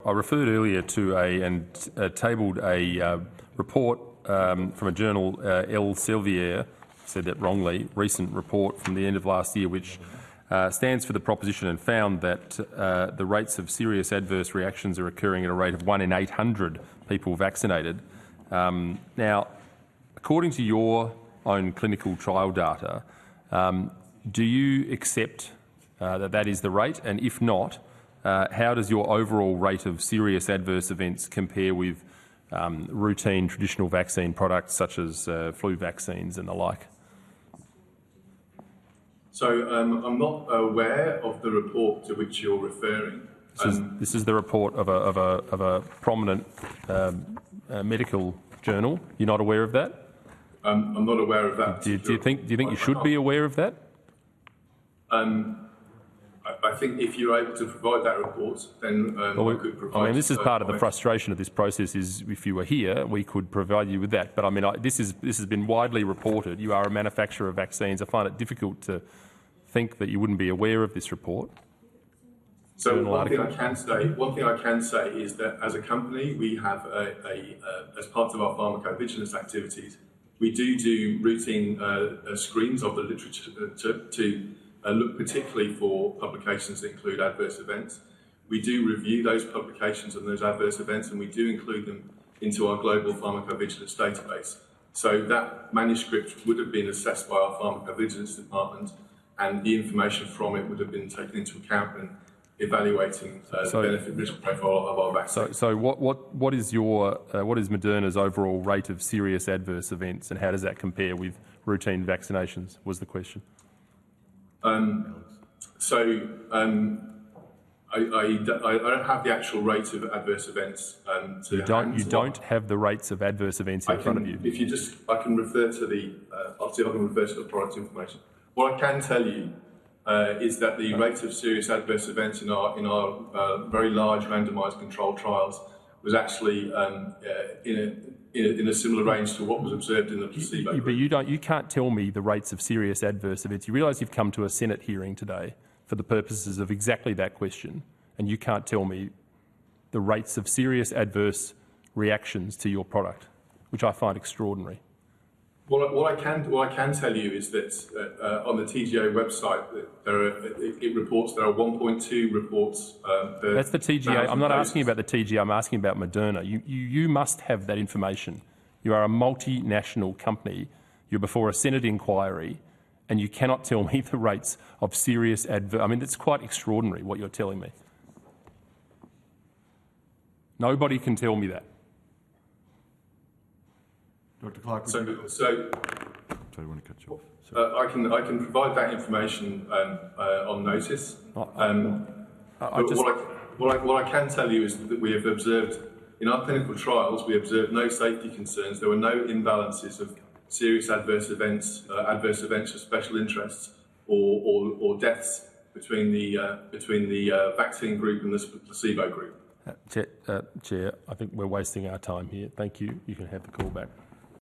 I referred earlier to tabled a report from a journal, Elsevier, said that wrongly, recent report from the end of last year, which stands for the proposition and found that the rates of serious adverse reactions are occurring at a rate of 1 in 800 people vaccinated. Now, according to your own clinical trial data, do you accept that is the rate? And if not, how does your overall rate of serious adverse events compare with routine traditional vaccine products such as flu vaccines and the like? So I'm not aware of the report to which you're referring. This is the report of a prominent medical journal. You're not aware of that? I'm not aware of that. Do you think you should be aware of that? I think if you're able to provide that report, then I could provide. I mean, this is part of the frustration of this process. Is if you were here, we could provide you with that. But I mean, this has been widely reported. You are a manufacturer of vaccines. I find it difficult to think that you wouldn't be aware of this report. So one thing I can say is that as a company, we have as part of our pharmacovigilance activities, we do routine screens of the literature to look particularly for publications that include adverse events. We do review those publications and those adverse events, and we do include them into our global pharmacovigilance database. So that manuscript would have been assessed by our pharmacovigilance department, and the information from it would have been taken into account when evaluating the benefit-risk profile of our vaccine. So what is Moderna's overall rate of serious adverse events, and how does that compare with routine vaccinations? Was the question. I don't have the actual rate of adverse events. You don't have the rates of adverse events in front of you. If you I can refer to the. I'll see if I can refer to the product information. What I can tell you is that the rate of serious adverse events in our very large randomised controlled trials was actually in a similar range to what was observed in the placebo group. But you can't tell me the rates of serious adverse events. You realise you've come to a Senate hearing today for the purposes of exactly that question, and you can't tell me the rates of serious adverse reactions to your product, which I find extraordinary. What I can tell you is that on the TGA website, it reports there are 1.2 reports. That's the TGA. I'm not asking about the TGA. I'm asking about Moderna. You must have that information. You are a multinational company. You're before a Senate inquiry, and you cannot tell me the rates of serious adverse. I mean, it's quite extraordinary what you're telling me. Nobody can tell me that. Dr. Clark, sorry, I want to cut you off. I can provide that information on notice. What I can tell you is that we have observed in our clinical trials, we observed no safety concerns. There were no imbalances of serious adverse events of special interests, or deaths between the vaccine group and the placebo group. Chair, I think we're wasting our time here. Thank you. You can have the call back.